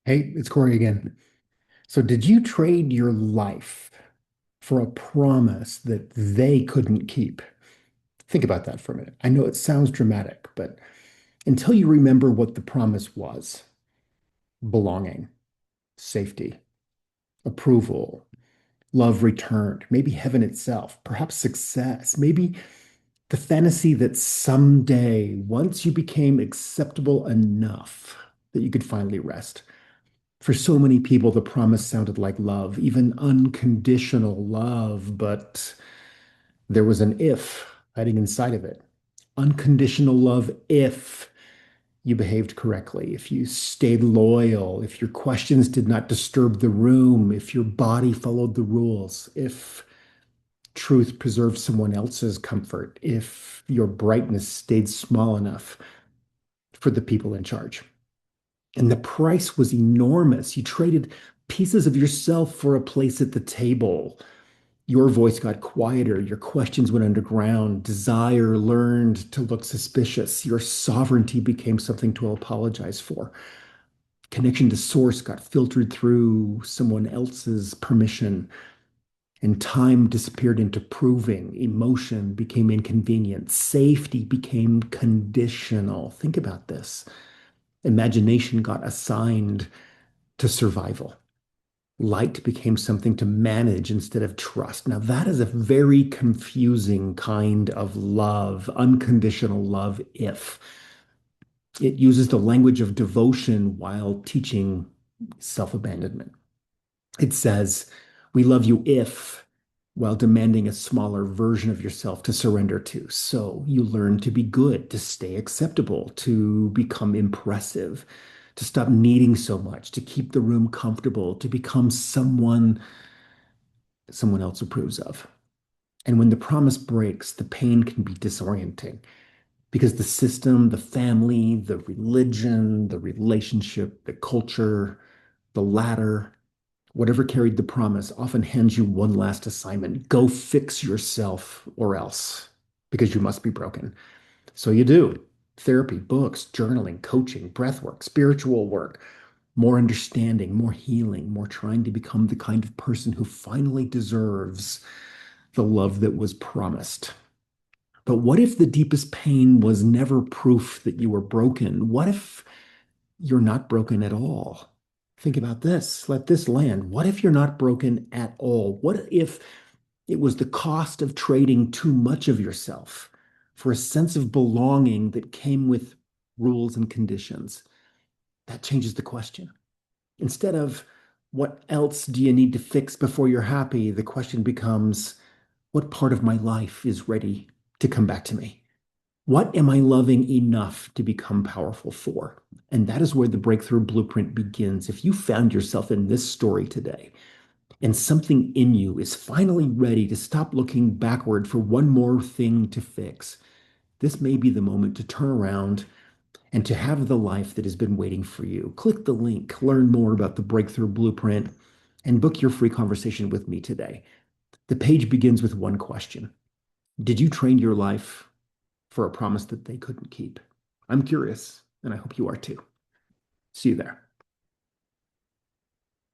Hey, it's Corey again. So, did you trade your life for a promise that they couldn't keep? Think about that for a minute. I know it sounds dramatic, but until you remember what the promise was, belonging, safety, approval, love returned, maybe heaven itself, perhaps success, maybe the fantasy that someday, once you became acceptable enough that you could finally rest. For so many people, the promise sounded like love, even unconditional love, but there was an if hiding inside of it. Unconditional love if you behaved correctly, if you stayed loyal, if your questions did not disturb the room, if your body followed the rules, if truth preserved someone else's comfort, if your brightness stayed small enough for the people in charge. And the price was enormous. You traded pieces of yourself for a place at the table. Your voice got quieter. Your questions went underground. Desire learned to look suspicious. Your sovereignty became something to apologize for. Connection to source got filtered through someone else's permission. And time disappeared into proving. Emotion became inconvenient. Safety became conditional. Think about this. Imagination got assigned to survival. Light became something to manage instead of trust. Now, that is a very confusing kind of love, unconditional love, if it uses the language of devotion while teaching self abandonment. It says, we love you if, while demanding a smaller version of yourself to surrender to. So you learn to be good, to stay acceptable, to become impressive, to stop needing so much, to keep the room comfortable, to become someone else approves of. And when the promise breaks, the pain can be disorienting because the system, the family, the religion, the relationship, the culture, the ladder, whatever carried the promise often hands you one last assignment. Go fix yourself or else, because you must be broken. So you do. Therapy, books, journaling, coaching, breath work, spiritual work, more understanding, more healing, more trying to become the kind of person who finally deserves the love that was promised. But what if the deepest pain was never proof that you were broken? What if you're not broken at all? Think about this. Let this land. What if you're not broken at all? What if it was the cost of trading too much of yourself for a sense of belonging that came with rules and conditions? That changes the question. Instead of what else do you need to fix before you're happy, the question becomes, what part of my life is ready to come back to me? What am I loving enough to become powerful for? And that is where the breakthrough blueprint begins. If you found yourself in this story today and something in you is finally ready to stop looking backward for one more thing to fix, this may be the moment to turn around and to have the life that has been waiting for you. Click the link, learn more about the breakthrough blueprint, and book your free conversation with me today. The page begins with one question. Did you train your life for a promise that they couldn't keep? I'm curious, and I hope you are too. See you there.